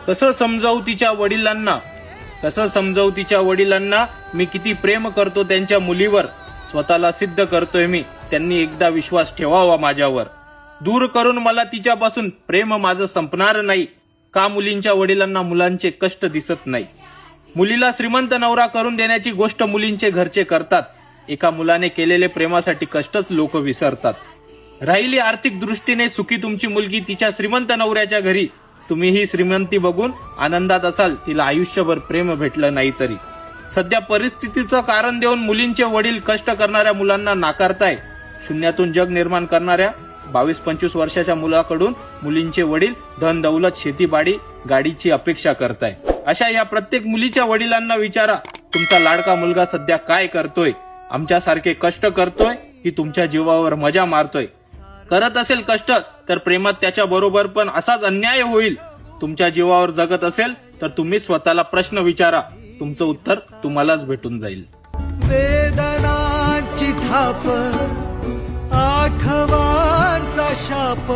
कसं समजावू तिच्या वडिलांना मी किती प्रेम करतो त्यांच्या मुलीवर. स्वतःला सिद्ध करतोय मी, त्यांनी एकदा विश्वास ठेवावा माझ्यावर. दूर करून मला तिच्यापासून प्रेम माझं संपणार नाही. का मुलींच्या वडिलांना मुलांचे कष्ट दिसत नाही. मुलीला श्रीमंत नवरा करून देण्याची गोष्ट मुलींचे घरचे करतात. एका मुलाने केलेले प्रेमासाठी कष्टच लोक विसरतात. राहिली आर्थिक दृष्टीने सुखी तुमची मुलगी तिच्या श्रीमंत नवऱ्याच्या घरी. तुम्ही ही श्रीमंती बघून आनंदात असाल, तिला आयुष्यभर प्रेम भेटलं नाही तरी. सध्या परिस्थितीचं कारण देऊन मुलींचे वडील कष्ट करणाऱ्या मुलांना नाकारताय. शून्यातून जग निर्माण करणाऱ्या 22-25 वर्षाच्या मुलाकडून मुलींचे वडील धन दौलत शेतीबाडी गाडीची अपेक्षा करताय. अशा या प्रत्येक मुलीच्या वडिलांना विचारा, तुमचा लाडका मुलगा सध्या काय करतोय? आमच्यासारखे कष्ट करतोय की तुमच्या जीवावर मजा मारतोय? करत असेल कष्ट तर प्रेमात त्याच्या बरोबर पण असाच अन्याय होईल. तुमच्या जीवावर जगत असेल तर तुम्ही स्वतःला प्रश्न विचारा, तुमचं उत्तर तुम्हालाच भेटून जाईल. वेदनाची थाप, आठवांचा शाप,